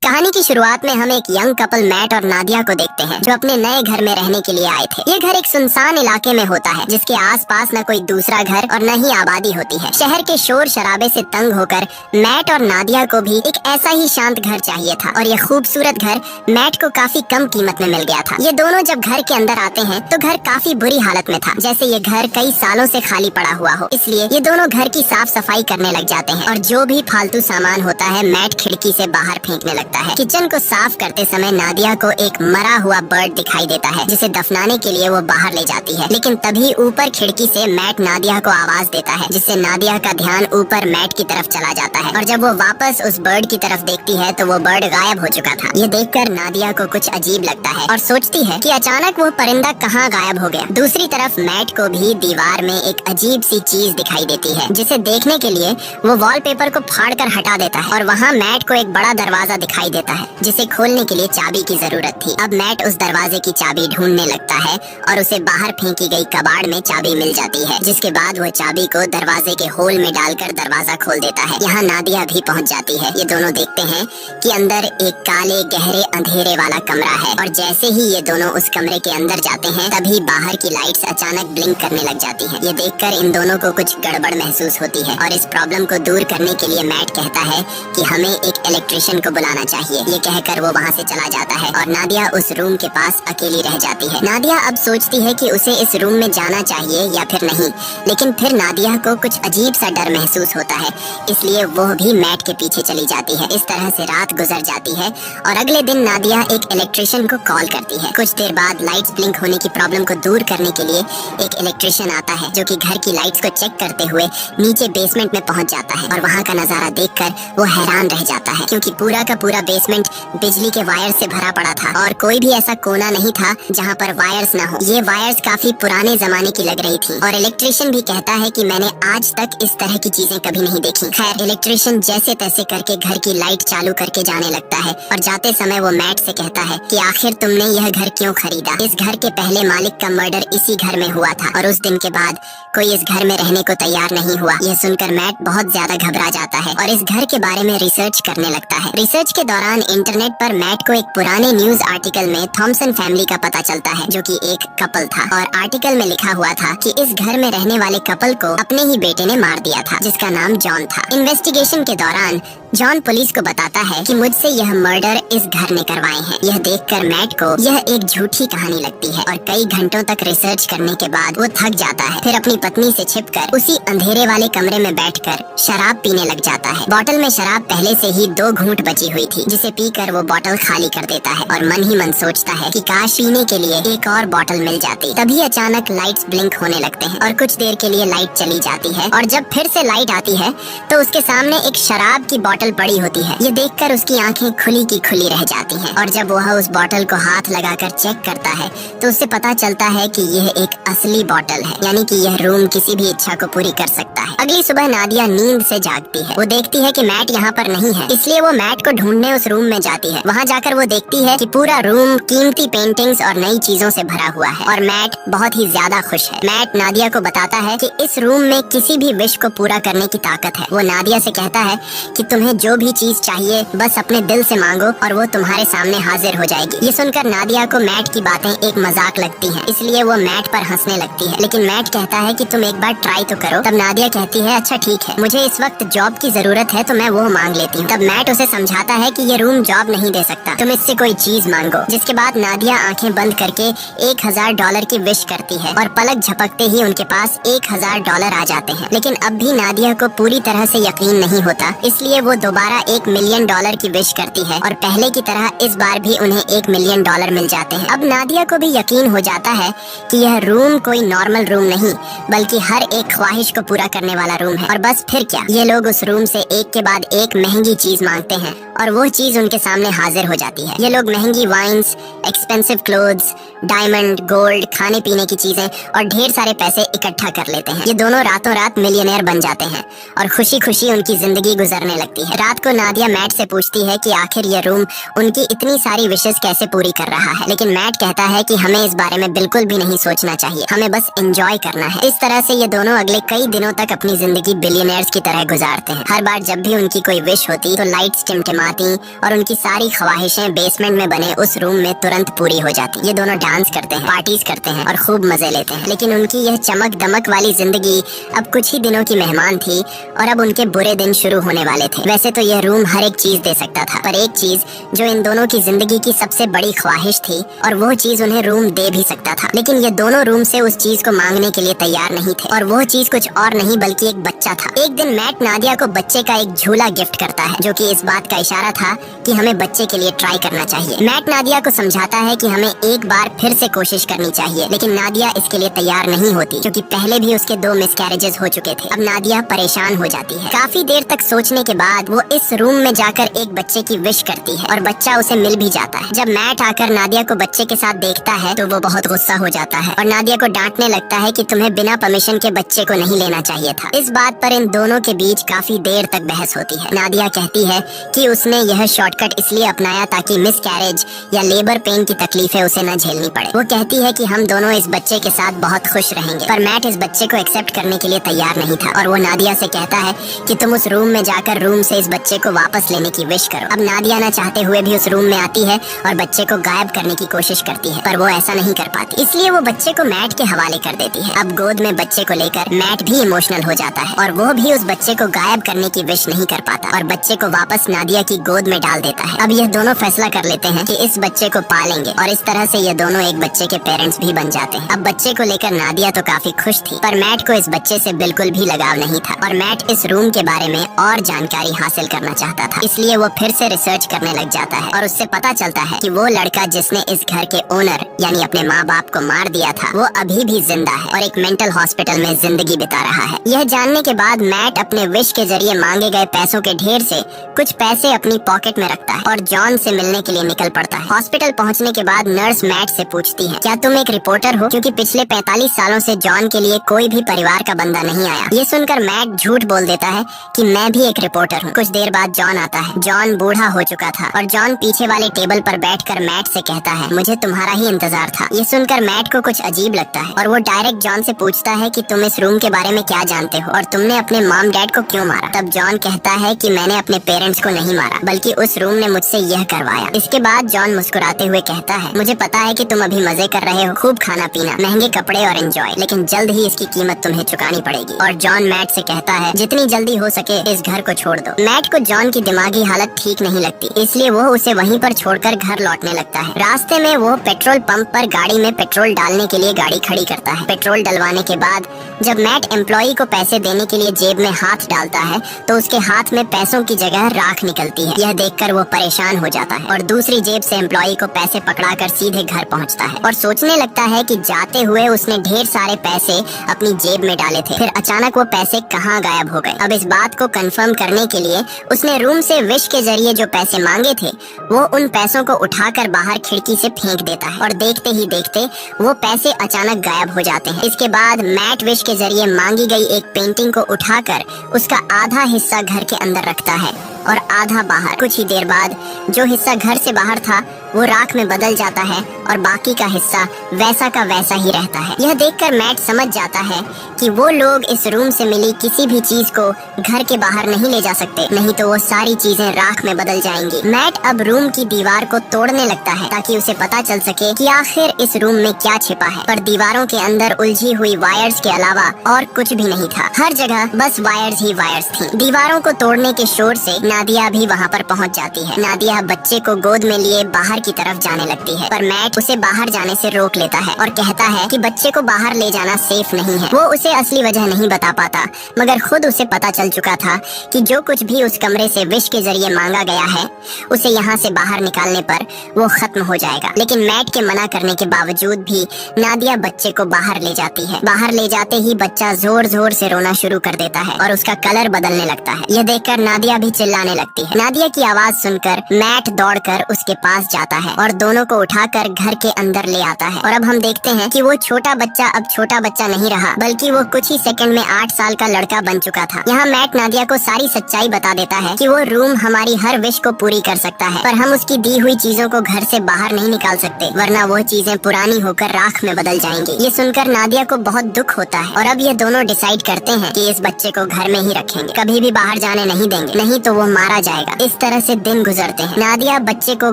कहानी की शुरुआत में हम एक यंग कपल मैट और नादिया को देखते हैं जो अपने नए घर में रहने के लिए आए थे। ये घर एक सुनसान इलाके में होता है जिसके आसपास न कोई दूसरा घर और न ही आबादी होती है। शहर के शोर शराबे से तंग होकर मैट और नादिया को भी एक ऐसा ही शांत घर चाहिए था और ये खूबसूरत घर मैट को काफी कम कीमत में मिल गया था। ये दोनों जब घर के अंदर आते हैं तो घर काफी बुरी हालत में था, जैसे ये घर कई सालों से खाली पड़ा हुआ हो। इसलिए ये दोनों घर की साफ सफाई करने लग जाते हैं और जो भी फालतू सामान होता है मैट खिड़की से बाहर फेंकने लगता है। किचन को साफ करते समय नादिया को एक मरा हुआ बर्ड दिखाई देता है जिसे दफनाने के लिए वो बाहर ले जाती है, लेकिन तभी ऊपर खिड़की से मैट नादिया को आवाज देता है जिससे नादिया का ध्यान ऊपर मैट की तरफ चला जाता है और जब वो वापस उस बर्ड की तरफ देखती है तो वो बर्ड गायब हो चुका था। ये देखकर नादिया को कुछ अजीब लगता है और सोचती है कि अचानक वो परिंदा कहाँ गायब हो गया। दूसरी तरफ मैट को भी दीवार में एक अजीब सी चीज दिखाई देती है जिसे देखने के लिए वो वॉलपेपर को फाड़कर हटा देता है और वहाँ मैट को एक बड़ा दरवाजा दिखाई देता है जिसे खोलने के लिए चाबी की जरूरत थी। अब मैट उस दरवाजे की चाबी ढूंढने लगता है और उसे बाहर फेंकी गई कबाड़ में चाबी मिल जाती है, जिसके बाद वो चाबी को दरवाजे के होल में डालकर दरवाजा खोल देता है। यहाँ नादिया भी पहुँच जाती है। ये दोनों देखते हैं कि अंदर एक काले गहरे अंधेरे वाला कमरा है और जैसे ही ये दोनों उस कमरे के अंदर जाते हैं तभी बाहर की लाइट्स अचानक ब्लिंक करने लग जाती है। ये देखकर इन दोनों को कुछ गड़बड़ महसूस होती है और इस प्रॉब्लम को दूर करने के लिए मैट कहता है कि हमें एक इलेक्ट्रिशियन को बुलाना चाहिए। ये कहकर वो वहाँ से चला जाता है और नादिया उस रूम के पास अकेली रह जाती है। नादिया अब सोचती है कि उसे इस रूम में जाना चाहिए या फिर नहीं, लेकिन फिर नादिया को कुछ अजीब सा डर महसूस होता है, इसलिए वो भी मैट के पीछे चली जाती है। इस तरह से रात गुजर जाती है और अगले दिन नादिया एक इलेक्ट्रिशियन को कॉल करती है। कुछ देर बाद लाइट्स ब्लिंक होने की प्रॉब्लम को दूर करने के लिए एक इलेक्ट्रिशियन आता है जो कि घर की लाइट्स को चेक करते हुए नीचे बेसमेंट में पहुंच जाता है और वहाँ का नजारा देखकर वो हैरान रह जाता है क्योंकि पूरा का पूरा बेसमेंट बिजली के वायर से भरा पड़ा था और कोई भी ऐसा कोना नहीं था जहाँ पर वायर्स न हो। ये वायर्स काफी पुराने जमाने की लग रही थी और इलेक्ट्रिशियन भी कहता है कि मैंने आज तक इस तरह की चीजें कभी नहीं देखी। खैर, इलेक्ट्रिशियन जैसे तैसे करके घर की लाइट चालू करके जाने लगता है और जाते समय वो मैट से कहता है कि आखिर तुमने यह घर क्यों खरीदा? इस घर के पहले मालिक का मर्डर इसी घर में हुआ था और उस दिन के बाद कोई इस घर में रहने को तैयार नहीं हुआ। यह सुनकर मैट बहुत ज्यादा घबरा जाता है और इस घर के बारे में रिसर्च करने लगता है। रिसर्च के दौरान इंटरनेट पर मैट को एक पुराने न्यूज आर्टिकल में थॉमसन फैमिली का पता चलता है जो कि एक कपल था और आर्टिकल में लिखा हुआ था कि इस घर में रहने वाले कपल को अपने ही बेटे ने मार दिया था जिसका नाम जॉन था। इन्वेस्टिगेशन के दौरान जॉन पुलिस को बताता है कि मुझसे यह मर्डर इस घर ने करवाए हैं। यह देखकर मैट को यह एक झूठी कहानी लगती है और कई घंटों तक रिसर्च करने के बाद वो थक जाता है। फिर अपनी पत्नी से छिपकर उसी अंधेरे वाले कमरे में बैठकर शराब पीने लग जाता है। बोतल में शराब पहले से ही 2 घूंट बची हुई थी जिसे पीकर वो बोतल खाली कर देता है और मन ही मन सोचता है कि काश पीने के लिए एक और बोतल मिल जाती। तभी अचानक लाइट्स ब्लिंक होने लगते हैं और कुछ देर के लिए लाइट चली जाती है और जब फिर से लाइट आती है तो उसके सामने एक शराब की बोतल पड़ी होती है। ये देखकर उसकी आंखें खुली की खुली रह जाती हैं और जब वह उस बोतल को हाथ लगाकर चेक करता है तो उससे पता चलता है कि यह एक असली बोतल है, यानी कि यह रूम किसी भी इच्छा को पूरी कर सकता है। अगली सुबह नादिया नींद से जागती है। वो देखती है कि मैट यहाँ पर नहीं है, इसलिए वो मैट को ढूंढने उस रूम में जाती है। वहाँ जाकर वो देखती है कि पूरा रूम कीमती पेंटिंग्स और नई चीजों से भरा हुआ है और मैट बहुत ही ज्यादा खुश है। मैट नादिया को बताता है कि इस रूम में किसी भी विश को पूरा करने की ताकत है। वो नादिया से कहता है कि तुम्हें जो भी चीज चाहिए बस अपने दिल से मांगो और वो तुम्हारे सामने हाजिर हो जाएगी। ये सुनकर नादिया को मैट की बातें एक मजाक लगती हैं, इसलिए वो मैट पर हंसने लगती है, लेकिन मैट कहता है कि तुम एक बार ट्राई तो करो। तब नादिया कहती है अच्छा ठीक है, मुझे इस वक्त जॉब की जरूरत है तो मैं वो मांग लेती हूँ। तब मैट उसे समझाता है कि ये रूम जॉब नहीं दे सकता, तुम इससे कोई चीज मांगो। जिसके बाद नादिया आंखें बंद करके $1000 की विश करती है और पलक झपकते ही उनके पास $1000 आ जाते हैं। लेकिन अब भी नादिया को पूरी तरह से यकीन नहीं होता, इसलिए वो दोबारा $1 मिलियन की विश करती है और पहले की तरह इस बार भी उन्हें $1 मिलियन मिल जाते हैं। अब नादिया को भी यकीन हो जाता है कि यह रूम कोई नॉर्मल रूम नहीं बल्कि हर एक ख्वाहिश को पूरा करने वाला रूम है। और बस फिर क्या, ये लोग उस रूम से एक के बाद एक महंगी चीज मांगते हैं और वो चीज उनके सामने हाजिर हो जाती है। ये लोग महंगी wines, expensive clothes, diamond, gold, खाने पीने की चीजें और ढेर सारे पैसे इकट्ठा कर लेते हैं। ये दोनों रातों रात मिलियनेयर बन जाते हैं और खुशी खुशी उनकी जिंदगी गुजरने लगती है। रात को नादिया मैट से पूछती है कि आखिर ये रूम उनकी इतनी सारी विशेष कैसे पूरी कर रहा है, लेकिन मैट कहता है कि हमें इस बारे में बिल्कुल भी नहीं सोचना चाहिए, हमें बस एंजॉय करना है। इस तरह से ये दोनों अगले कई दिनों तक अपनी जिंदगी बिलियनेयर्स की तरह गुजारते हैं। हर बार जब भी उनकी कोई विश होती तो लाइट्स टिमटिमाती, और उनकी सारी ख्वाहिशें बेसमेंट में बने उस रूम में तुरंत पूरी हो जाती। ये दोनों डांस करते हैं, पार्टीज करते हैं और खूब मजे लेते हैं। लेकिन उनकी यह चमक दमक वाली जिंदगी अब कुछ ही दिनों की मेहमान थी और अब उनके बुरे दिन शुरू होने वाले थे। वैसे तो यह रूम हर एक चीज दे सकता था, पर एक चीज जो इन दोनों की जिंदगी की सबसे बड़ी ख्वाहिश थी और वो चीज उन्हें रूम दे भी सकता था। लेकिन ये दोनों रूम से उस चीज को मांगने के लिए तैयार नहीं थे और वो चीज कुछ और नहीं बल्कि एक बच्चा था। एक दिन मैट नादिया को बच्चे का एक झूला गिफ्ट करता है, जो कि इस बात का इशारा था कि हमें बच्चे के लिए ट्राई करना चाहिए। मैट नादिया को समझाता है कि हमें एक बार फिर से कोशिश करनी चाहिए, लेकिन नादिया इसके लिए तैयार नहीं होती क्योंकि पहले भी उसके 2 मिसकैरेजेस हो चुके थे। अब नादिया परेशान हो जाती है। काफी देर तक सोचने के बाद वो इस रूम में जाकर एक बच्चे की विश करती है और बच्चा उसे मिल भी जाता है। जब मैट आकर नादिया को बच्चे के साथ देखता है तो वो बहुत गुस्सा हो जाता है और नादिया को डांटने लगता है कि तुम्हें बिना परमिशन के बच्चे को नहीं लेना चाहिए था। इस बात पर इन दोनों के बीच काफी देर तक बहस होती है। नादिया कहती है कि उसने यह शॉर्टकट इसलिए अपनाया ताकि मिसकैरेज या लेबर पेन की तकलीफें उसे न झेलनी पड़े। वो कहती है कि हम दोनों इस बच्चे के साथ बहुत खुश रहेंगे, पर मैट इस बच्चे को एक्सेप्ट करने के लिए तैयार नहीं था और वो नादिया से कहता है कि तुम उस रूम में जाकर रूम से इस बच्चे को वापस लेने की विश करो। अब नादिया न चाहते हुए भी उस रूम में आती है और बच्चे को गायब करने की कोशिश करती है, पर वो ऐसा नहीं कर पाती, इसलिए वो बच्चे को मैट के हवाले कर देती है। अब गोद में बच्चे को लेकर मैट भी इमोशनल हो जाता है और वो भी उस बच्चे को गायब करने की विश नहीं कर पाता और बच्चे को वापस नादिया की गोद में डाल देता है। अब ये दोनों फैसला कर लेते हैं कि इस बच्चे को पालेंगे और इस तरह से ये दोनों एक बच्चे के पेरेंट्स भी बन जाते हैं। अब बच्चे को लेकर नादिया तो काफी खुश थी, पर मैट को इस बच्चे से बिल्कुल भी लगाव नहीं था और मैट इस रूम के बारे में और जानकारी हासिल करना चाहता था, इसलिए वो फिर से रिसर्च करने लग जाता है और उससे पता चलता है कि वो लड़का जिसने इस घर के ओनर यानी अपने माँ बाप को मार दिया था वो अभी भी जिंदा है और एक मेंटल हॉस्पिटल में जिंदगी बिता रहा है। यह जानने के बाद मैट अपने विश के जरिए मांगे गए पैसों के ढेर से कुछ पैसे अपनी पॉकेट में रखता है और जॉन से मिलने के लिए निकल पड़ता है। हॉस्पिटल पहुंचने के बाद नर्स मैट से पूछती है, क्या तुम एक रिपोर्टर हो? क्योंकि पिछले 45 सालों से जॉन के लिए कोई भी परिवार का बंदा नहीं आया। ये सुनकर मैट झूठ बोल देता है कि मैं भी एक रिपोर्टर हूँ। कुछ देर बाद जॉन आता है। जॉन बूढ़ा हो चुका था और जॉन पीछे वाले टेबल पर बैठकर मैट से कहता है, मुझे तुम्हारा ही इंतजार था। ये सुनकर मैट को कुछ अजीब लगता है और वो डायरेक्ट जॉन से पूछता है कि तुम इस रूम के बारे में क्या जानते हो और तुमने अपने मॉम डैड को क्यों मारा? तब जॉन कहता है कि मैंने अपने पेरेंट्स को नहीं मारा बल्कि उस रूम ने मुझसे यह करवाया। इसके बाद जॉन मुस्कुराते हुए कहता है, मुझे पता है कि तुम अभी मजे कर रहे हो, खूब खाना पीना, महंगे कपड़े और एंजॉय, लेकिन जल्द ही इसकी कीमत तुम्हें चुकानी पड़ेगी। और जॉन मैट से कहता है, जितनी जल्दी हो सके इस घर को छोड़ दो। मैट को जॉन की दिमागी हालत ठीक नहीं लगती, इसलिए वो उसे वहीं पर छोड़कर घर लौटने लगता है। रास्ते में वो पेट्रोल पंप पर गाड़ी में पेट्रोल डालने के लिए गाड़ी खड़ी करता है। पेट्रोल डलवाने के बाद जब मैट एम्प्लॉई को पैसे देने के लिए जेब में हाथ डालता है तो उसके हाथ में पैसों की जगह राख निकलती है। यह देखकर वो परेशान हो जाता है और दूसरी जेब से एम्प्लॉई को पैसे पकड़ाकर सीधे घर पहुंचता है और सोचने लगता है कि जाते हुए उसने ढेर सारे पैसे अपनी जेब में डाले थे, फिर अचानक वो पैसे कहाँ गायब हो गए। अब इस बात को कंफर्म करने के लिए उसने रूम से विश के जरिए जो पैसे मांगे थे वो उन पैसों को उठाकर बाहर खिड़की से फेंक देता है और देखते ही देखते वो पैसे अचानक गायब हो जाते हैं। इसके बाद मैट विश के जरिए मांगी गई एक पेंटिंग को उठाकर उसका आधा हिस्सा घर के अंदर रखता है और आधा बाहर। कुछ ही देर बाद जो हिस्सा घर से बाहर था वो राख में बदल जाता है और बाकी का हिस्सा वैसा का वैसा ही रहता है। यह देखकर मैट समझ जाता है कि वो लोग इस रूम से मिली किसी भी चीज को घर के बाहर नहीं ले जा सकते, नहीं तो वो सारी चीजें राख में बदल जाएंगी। मैट अब रूम की दीवार को तोड़ने लगता है ताकि उसे पता चल सके कि आखिर इस रूम में क्या छिपा है, पर दीवारों के अंदर उलझी हुई वायर्स के अलावा और कुछ भी नहीं था। हर जगह बस वायर्स ही वायर्स थी। दीवारों को तोड़ने के शोर से नादिया भी वहाँ पर पहुँच जाती है। नादिया बच्चे को गोद में लिए बाहर की तरफ जाने लगती है, पर मैट उसे बाहर जाने से रोक लेता है और कहता है कि बच्चे को बाहर ले जाना सेफ नहीं है। वो उसे असली वजह नहीं बता पाता, मगर खुद उसे पता चल चुका था कि जो कुछ भी उस कमरे से विश के जरिए मांगा गया है उसे यहाँ से बाहर निकालने पर वो खत्म हो जाएगा। लेकिन मैट के मना करने के बावजूद भी नादिया बच्चे को बाहर ले जाती है। बाहर ले जाते ही बच्चा जोर जोर से रोना शुरू कर देता है और उसका कलर बदलने लगता है। यह देखकर नादिया भी चिल्लाने लगती है। नादिया की आवाज सुनकर मैट दौड़कर उसके पास जाता है और दोनों को उठाकर घर के अंदर ले आता है। और अब हम देखते हैं कि वो छोटा बच्चा अब छोटा बच्चा नहीं रहा, बल्कि वो कुछ ही सेकंड में 8 साल का लड़का बन चुका था। यहाँ मैट नादिया को सारी सच्चाई बता देता है कि वो रूम हमारी हर विश को पूरी कर सकता है, पर हम उसकी दी हुई चीजों को घर से बाहर नहीं निकाल सकते, वरना वो चीजें पुरानी होकर राख में बदल जाएंगी। ये सुनकर नादिया को बहुत दुख होता है और अब ये दोनों डिसाइड करते हैं कि इस बच्चे को घर में ही रखेंगे, कभी भी बाहर जाने नहीं देंगे, नहीं तो वो मारा जाएगा। इस तरह से दिन गुजरते हैं। नादिया बच्चे को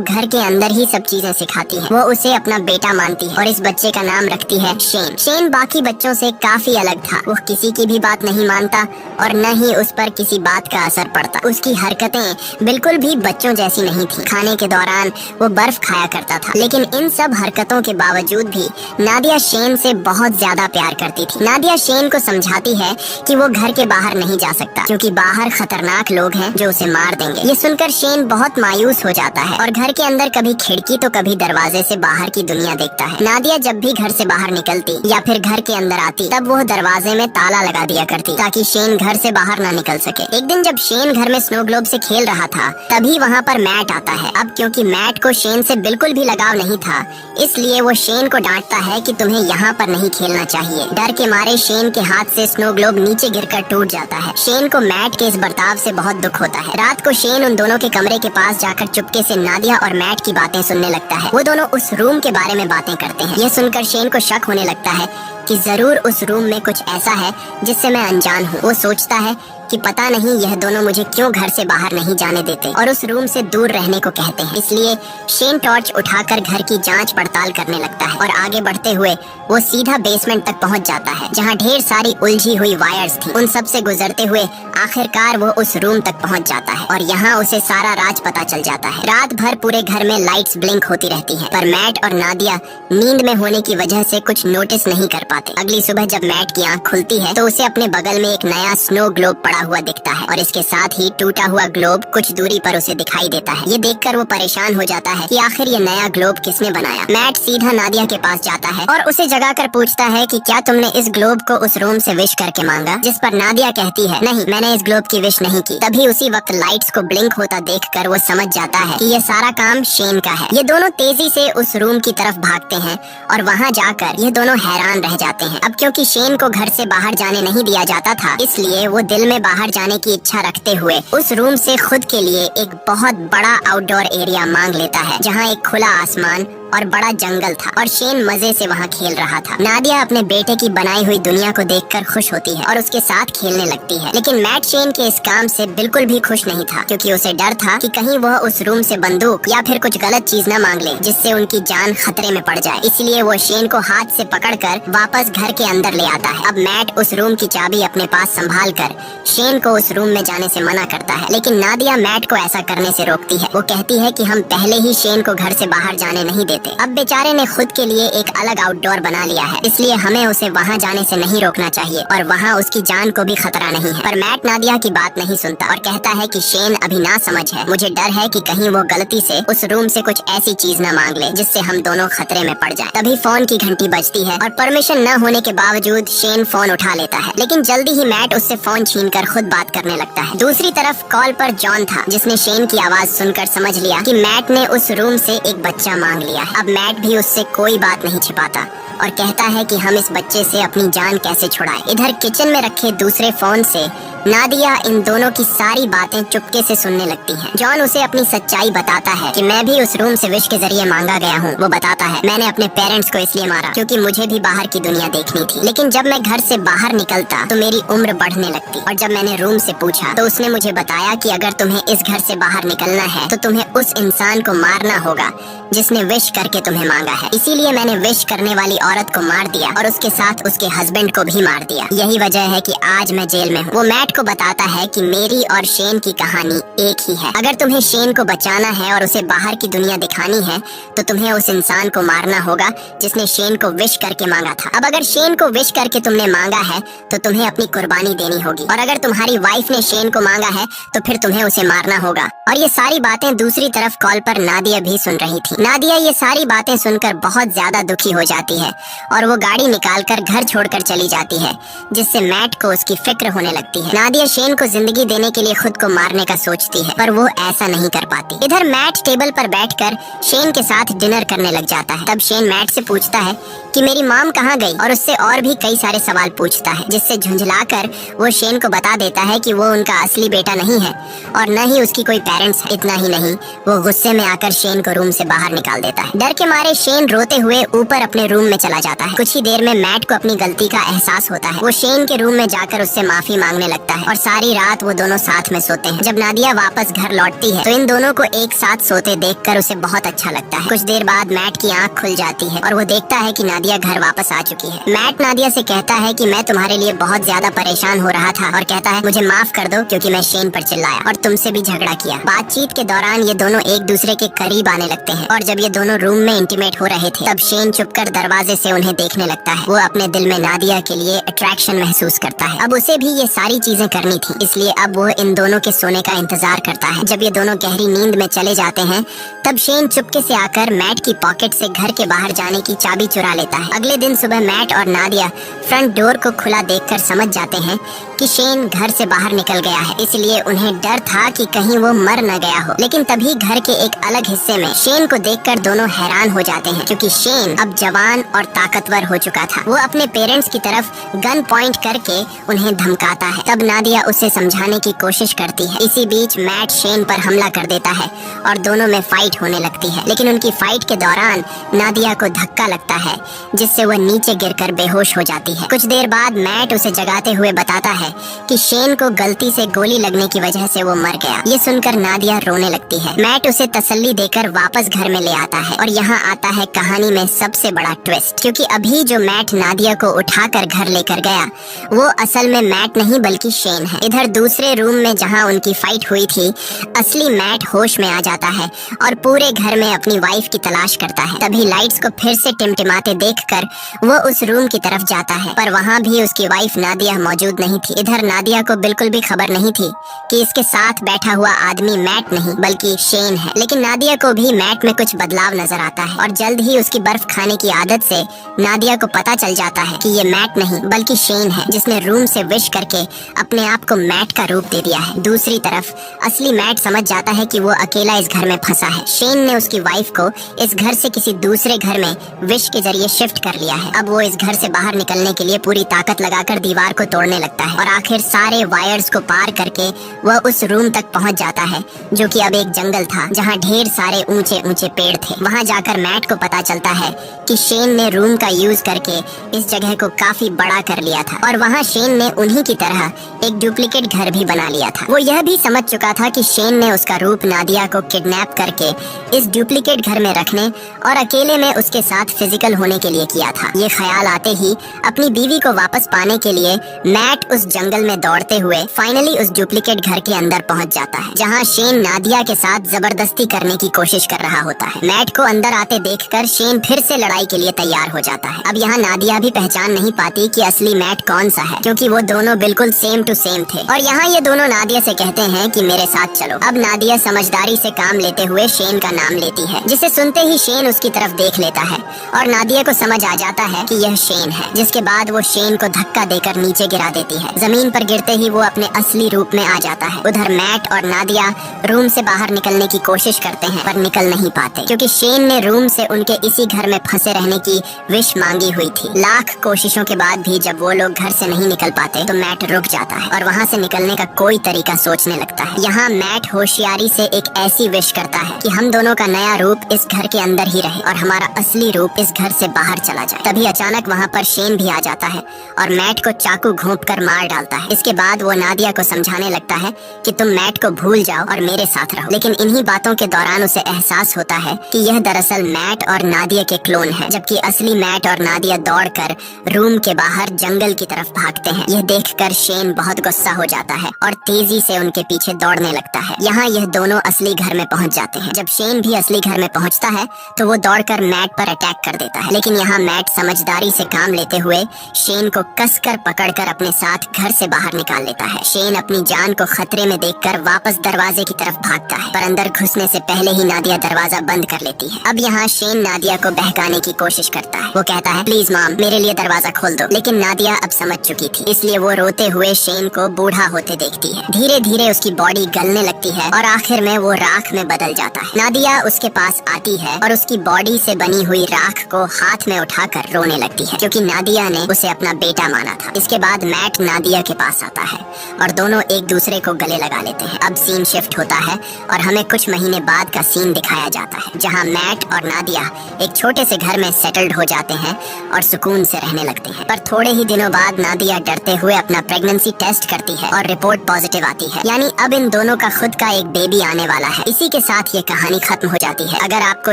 घर के अंदर ही सब चीजें सिखाती है। वो उसे अपना बेटा मानती है और इस बच्चे का नाम रखती है शेन। शेन बाकी बच्चों से काफी अलग था। वो किसी की भी बात नहीं मानता और न ही उस पर किसी बात का असर पड़ता। उसकी हरकतें बिल्कुल भी बच्चों जैसी नहीं थी। खाने के दौरान वो बर्फ खाया करता था, लेकिन इन सब हरकतों के बावजूद भी नादिया शेन से बहुत ज्यादा प्यार करती थी। नादिया शेन को समझाती है कि वो घर के बाहर नहीं जा सकता क्योंकि बाहर खतरनाक लोग हैं जो उसे मार देंगे। ये सुनकर शेन बहुत मायूस हो जाता है और घर के अंदर कभी खिड़की तो कभी दरवाजे से बाहर की दुनिया देखता है। नादिया जब भी घर से बाहर निकलती या फिर घर के अंदर आती, तब वो दरवाजे में ताला लगा दिया करती ताकि शेन घर से बाहर ना निकल सके। एक दिन जब शेन घर में स्नो ग्लोब से खेल रहा था, तभी वहाँ पर मैट आता है। अब क्योंकि मैट को शेन से बिल्कुल भी लगाव नहीं था, इसलिए वो शेन को डांटता है कि तुम्हें यहाँ पर नहीं खेलना चाहिए। डर के मारे शेन के हाथ से स्नो ग्लोब नीचे गिरकर टूट जाता है। शेन को मैट के इस बर्ताव से बहुत दुख होता है। रात को शेन उन दोनों के कमरे के पास जाकर चुपके से नादिया और मैट की बातें सुनने लगता है। वो दोनों उस रूम के बारे में बातें करते हैं। यह सुनकर शेन को शक होने लगता है कि जरूर उस रूम में कुछ ऐसा है जिससे मैं अनजान हूँ। वो सोचता है कि पता नहीं यह दोनों मुझे क्यों घर से बाहर नहीं जाने देते और उस रूम से दूर रहने को कहते हैं। इसलिए शेन टॉर्च उठाकर घर की जांच पड़ताल करने लगता है और आगे बढ़ते हुए वो सीधा बेसमेंट तक पहुंच जाता है, जहां ढेर सारी उलझी हुई वायर्स थी। उन सब से गुजरते हुए आखिरकार वो उस रूम तक पहुंच जाता है और यहाँ उसे सारा राज पता चल जाता है। रात भर पूरे घर में लाइट्स ब्लिंक होती रहती हैं, पर मैट और नादिया नींद में होने की वजह से कुछ नोटिस नहीं कर पाते। अगली सुबह जब मैट की आंख खुलती है तो उसे अपने बगल में एक नया स्नो ग्लोब पड़ा हुआ दिखता है और इसके साथ ही टूटा हुआ ग्लोब कुछ दूरी पर उसे दिखाई देता है। ये देखकर वो परेशान हो जाता है कि आखिर ये नया ग्लोब किसने बनाया। मैट सीधा नादिया के पास जाता है और उसे जगाकर पूछता है कि क्या तुमने इस ग्लोब को उस रूम से विश करके मांगा, जिस पर नादिया कहती है नहीं, मैंने इस ग्लोब की विश नहीं की। तभी उसी वक्त लाइट्स को ब्लिंक होता देखकर वो समझ जाता है कि ये सारा काम शेन का है। ये दोनों तेजी से उस रूम की तरफ भागते हैं और वहाँ जाकर ये दोनों हैरान रह जाते हैं। अब क्योंकि शेन को घर से बाहर जाने नहीं दिया जाता था, इसलिए वो दिल में बाहर जाने की इच्छा रखते हुए उस रूम से खुद के लिए एक बहुत बड़ा आउटडोर एरिया मांग लेता है, जहाँ एक खुला आसमान और बड़ा जंगल था और शेन मजे से वहाँ खेल रहा था। नादिया अपने बेटे की बनाई हुई दुनिया को देखकर खुश होती है और उसके साथ खेलने लगती है, लेकिन मैट शेन के इस काम से बिल्कुल भी खुश नहीं था, क्योंकि उसे डर था कि कहीं वह उस रूम से बंदूक या फिर कुछ गलत चीज न मांग ले जिससे उनकी जान खतरे में पड़ जाए। इसलिए वो शेन को हाथ से पकड़कर वापस घर के अंदर ले आता है। अब मैट उस रूम की चाबी अपने पास संभाल कर शेन को उस रूम में जाने से मना करता है, लेकिन नादिया मैट को ऐसा करने से रोकती है। वो कहती है कि हम पहले ही शेन को घर से बाहर जाने नहीं देते। अब बेचारे ने खुद के लिए एक अलग आउटडोर बना लिया है, इसलिए हमें उसे वहाँ जाने से नहीं रोकना चाहिए और वहाँ उसकी जान को भी खतरा नहीं है। पर मैट नादिया की बात नहीं सुनता और कहता है कि शेन अभी ना समझ है, मुझे डर है कि कहीं वो गलती से उस रूम से कुछ ऐसी चीज न मांग ले जिससे हम दोनों खतरे में पड़ जाएं। तभी फोन की घंटी बजती है और परमिशन न होने के बावजूद शेन फोन उठा लेता है, लेकिन जल्दी ही मैट उससे फोन छीनकर खुद बात करने लगता है। दूसरी तरफ कॉल पर जॉन था, जिसने शेन की आवाज सुनकर समझ लिया कि मैट ने उस रूम से एक बच्चा मांग लिया है। अब मैट भी उससे कोई बात नहीं छिपाता और कहता है कि हम इस बच्चे से अपनी जान कैसे छुड़ाएं। इधर किचन में रखे दूसरे फोन से नादिया इन दोनों की सारी बातें चुपके से सुनने लगती हैं। जॉन उसे अपनी सच्चाई बताता है कि मैं भी उस रूम से विश के जरिए मांगा गया हूँ। वो बताता है मैंने अपने पेरेंट्स को इसलिए मारा क्योंकि मुझे भी बाहर की दुनिया देखनी थी, लेकिन जब मैं घर से बाहर निकलता तो मेरी उम्र बढ़ने लगती और जब मैंने रूम से पूछा तो उसने मुझे बताया कि अगर तुम्हें इस घर से बाहर निकलना है तो तुम्हें उस इंसान को मारना होगा जिसने विश करके तुम्हें मांगा है। इसीलिए मैंने विश करने वाली औरत को मार दिया और उसके साथ उसके हस्बैंड को भी मार दिया। यही वजह है कि आज मैं जेल में हूँ। वो मैट को बताता है कि मेरी और शेन की कहानी एक ही है। अगर तुम्हें शेन को बचाना है और उसे बाहर की दुनिया दिखानी है तो तुम्हें उस इंसान को मारना होगा जिसने शेन को विश करके मांगा था। अब अगर शेन को विश करके तुमने मांगा है तो तुम्हें अपनी कुर्बानी देनी होगी और अगर तुम्हारी वाइफ ने शेन को मांगा है तो फिर तुम्हें उसे मारना होगा। और ये सारी बातें दूसरी तरफ कॉल पर नादिया भी सुन रही थी। नादिया ये सारी बातें सुनकर बहुत ज्यादा दुखी हो जाती है और वो गाड़ी निकालकर घर छोड़कर चली जाती है, जिससे मैट को उसकी फिक्र होने लगती है। नादिया शेन को जिंदगी देने के लिए खुद को मारने का सोचती है, पर वो ऐसा नहीं कर पाती। इधर मैट टेबल पर बैठकर शेन के साथ डिनर करने लग जाता है। तब शेन मैट से पूछता है कि मेरी मॉम कहाँ गई और उससे और भी कई सारे सवाल पूछता है, जिससे झुंझलाकर वो शेन को बता देता है कि वो उनका असली बेटा नहीं है और न ही उसकी कोई पेरेंट्स है। इतना ही नहीं, वो गुस्से में आकर शेन को रूम से बाहर निकाल देता है। डर के मारे शेन रोते हुए ऊपर अपने रूम में चला जाता है। कुछ ही देर में मैट को अपनी गलती का एहसास होता है। वो शेन के रूम में जाकर उससे माफी मांगने लगता लगता है और सारी रात वो दोनों साथ में सोते हैं। जब नादिया वापस घर लौटती है तो इन दोनों को एक साथ सोते देखकर उसे बहुत अच्छा लगता है। कुछ देर बाद मैट की आंख खुल जाती है और वो देखता है कि नादिया घर वापस आ चुकी है। मैट नादिया से कहता है कि मैं तुम्हारे लिए बहुत ज्यादा परेशान हो रहा था और कहता है मुझे माफ कर दो क्योंकि मैं शेन पर चिल्लाया और तुमसे भी झगड़ा किया। बातचीत के दौरान ये दोनों एक दूसरे के करीब आने लगते हैं और जब ये दोनों रूम में इंटीमेट हो रहे थे तब शेन चुपकर दरवाजे से उन्हें देखने लगता है। वो अपने दिल में नादिया के लिए अट्रैक्शन महसूस करता है। अब उसे भी ये सारी चीजें करनी थी, इसलिए अब वो इन दोनों के सोने का इंतजार करता है। जब ये दोनों गहरी नींद में चले जाते हैं तब शेन चुपके से आकर मैट की पॉकेट से घर के बाहर जाने की चाबी चुरा लेता है। अगले दिन सुबह मैट और नादिया फ्रंट डोर को खुला देखकर समझ जाते हैं कि शेन घर से बाहर निकल गया है, इसलिए उन्हें डर था कि कहीं वो मर न गया हो। लेकिन तभी घर के एक अलग हिस्से में शेन को देखकर दोनों हैरान हो जाते हैं क्योंकि शेन अब जवान और ताकतवर हो चुका था। वो अपने पेरेंट्स की तरफ गन पॉइंट करके उन्हें धमकाता है। तब नादिया उसे समझाने की कोशिश करती है। इसी बीच मैट शेन पर हमला कर देता है और दोनों में फाइट होने लगती है। लेकिन उनकी फाइट के दौरान नादिया को धक्का लगता है जिससे वह नीचे गिरकर बेहोश हो जाती है। कुछ देर बाद मैट उसे जगाते हुए बताता है कि शेन को गलती से गोली लगने की वजह से वो मर गया। ये सुनकर नादिया रोने लगती है। मैट उसे तसल्ली देकर वापस घर में ले आता है और यहाँ आता है कहानी में सबसे बड़ा ट्विस्ट, क्योंकि अभी जो मैट नादिया को उठाकर घर लेकर गया वो असल में मैट नहीं बल्कि शेन है। इधर दूसरे रूम में जहाँ उनकी फाइट हुई थी असली मैट होश में आ जाता है और पूरे घर में अपनी वाइफ की तलाश करता है। तभी लाइट्स को फिर से टिमटिमाते देखकर वो उस रूम की तरफ जाता है, पर वहाँ भी उसकी वाइफ नादिया मौजूद नहीं थी। इधर नादिया को बिल्कुल भी खबर नहीं थी कि इसके साथ बैठा हुआ आदमी मैट नहीं बल्कि शेन है। लेकिन नादिया को भी मैट में कुछ बदलाव नजर आता है और जल्द ही उसकी बर्फ खाने की आदत से नादिया को पता चल जाता है कि ये मैट नहीं बल्कि शेन है जिसने रूम से विश करके अपने आप को मैट का रूप दे दिया है। दूसरी तरफ असली मैट समझ जाता है कि वो अकेला इस घर में फंसा है। शेन ने उसकी वाइफ को इस घर से किसी दूसरे घर में विश के जरिए शिफ्ट कर लिया है। अब वो इस घर से बाहर निकलने के लिए पूरी ताकत लगाकर दीवार को तोड़ने लगता है और आखिर सारे वायर्स को पार करके वह उस रूम तक पहुंच जाता है जो कि अब एक जंगल था जहां ढेर सारे ऊंचे ऊंचे पेड़ थे। वहां जाकर मैट को पता चलता है कि शेन ने रूम का यूज करके इस जगह को काफी बड़ा कर लिया था और वहां शेन ने उन्हीं की तरह एक डुप्लीकेट घर भी बना लिया था। वो यह भी समझ चुका था कि शेन ने उसका रूप नादिया को किडनैप करके इस डुप्लीकेट घर में रखने और अकेले में उसके साथ फिजिकल होने के लिए किया था। ये ख्याल आते ही अपनी बीवी को वापस पाने के लिए मैट उस जंगल में दौड़ते हुए फाइनली उस डुप्लीकेट घर के अंदर पहुंच जाता है जहां शेन नादिया के साथ जबरदस्ती करने की कोशिश कर रहा होता है। मैट को अंदर आते देखकर शेन फिर से लड़ाई के लिए तैयार हो जाता है। अब यहाँ नादिया भी पहचान नहीं पाती कि असली मैट कौन सा है क्योंकि वो दोनों बिल्कुल सेम टू सेम थे। और यहाँ ये दोनों नादिया से कहते हैं कि मेरे साथ चलो। अब नादिया समझदारी से काम लेते हुए शेन का नाम लेती है, जिसे सुनते ही शेन उसकी तरफ देख लेता है और नादिया को समझ आ जाता है कि यह शेन है। जिसके बाद वो शेन को धक्का देकर नीचे गिरा देती है। जमीन पर गिरते ही वो अपने असली रूप में आ जाता है। उधर मैट और नादिया रूम से बाहर निकलने की कोशिश करते हैं पर निकल नहीं पाते क्योंकि शेन ने रूम से उनके इसी घर में फंसे रहने की विश मांगी हुई थी। लाख कोशिशों के बाद भी जब वो लोग घर से नहीं निकल पाते तो मैट रुक जाता है और वहाँ से निकलने का कोई तरीका सोचने लगता है। यहाँ मैट होशियारी से एक ऐसी विश करता है कि हम दोनों का नया रूप इस घर के अंदर ही रहे और हमारा असली रूप इस घर से बाहर चला जाए। तभी अचानक वहाँ पर शेन भी आ जाता है और मैट को चाकू घोंपकर मार डालता है। इसके बाद वो नादिया को समझाने लगता है कि तुम मैट को भूल जाओ और मेरे साथ रहो। लेकिन इन्हीं बातों के दौरान उसे एहसास होता है कि यह दरअसल मैट और नादिया के क्लोन है, जबकि असली मैट और नादिया दौड़कर रूम के बाहर जंगल की तरफ भागते हैं। यह देखकर शेन बहुत गुस्सा हो जाता है और तेजी से उनके पीछे दौड़ने लगता है। यहाँ यह दोनों असली घर में पहुँच जाते हैं। जब शेन भी असली घर में पहुँचता है तो वो दौड़कर मैट पर अटैक कर देता है। लेकिन यहाँ मैट समझदारी से काम लेते हुए शेन को कसकर पकड़कर अपने साथ घर से बाहर निकाल लेता है। शेन अपनी जान को खतरे में देखकर वापस दरवाजे की तरफ भागता है, पर अंदर घुसने से पहले ही नादिया दरवाजा बंद कर लेती है। अब यहाँ शेन नादिया को बहकाने की कोशिश करता है। वो कहता है प्लीज मॉम मेरे लिए दरवाजा खोल दो। लेकिन नादिया अब समझ चुकी थी, इसलिए वो रोते हुए शेन को बूढ़ा होते देखती है। धीरे धीरे उसकी बॉडी गलने लगती है और आखिर में वो राख में बदल जाता है। नादिया उसके पास आती है और उसकी बॉडी से बनी हुई राख को हाथ में उठाकर रोने लगती है, क्योंकि नादिया ने उसे अपना बेटा माना था। इसके बाद मैट नादिया के पास आता है और दोनों एक दूसरे को गले लगा लेते हैं। अब सीन शिफ्ट होता है और हमें कुछ महीने बाद का सीन दिखाया जाता है, जहां मैट और नादिया एक छोटे से घर में सेटल्ड हो जाते हैं और सुकून से रहने लगते हैं। पर थोड़े ही दिनों बाद नादिया डरते हुए अपना प्रेगनेंसी टेस्ट करती है और रिपोर्ट पॉजिटिव आती है, यानी अब इन दोनों का खुद का एक बेबी आने वाला है। इसी के साथ ये कहानी खत्म हो जाती है। अगर आपको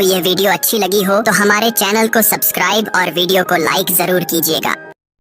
ये वीडियो अच्छी लगी हो तो हमारे चैनल को सब्सक्राइब और वीडियो को लाइक जरूर कीजिएगा।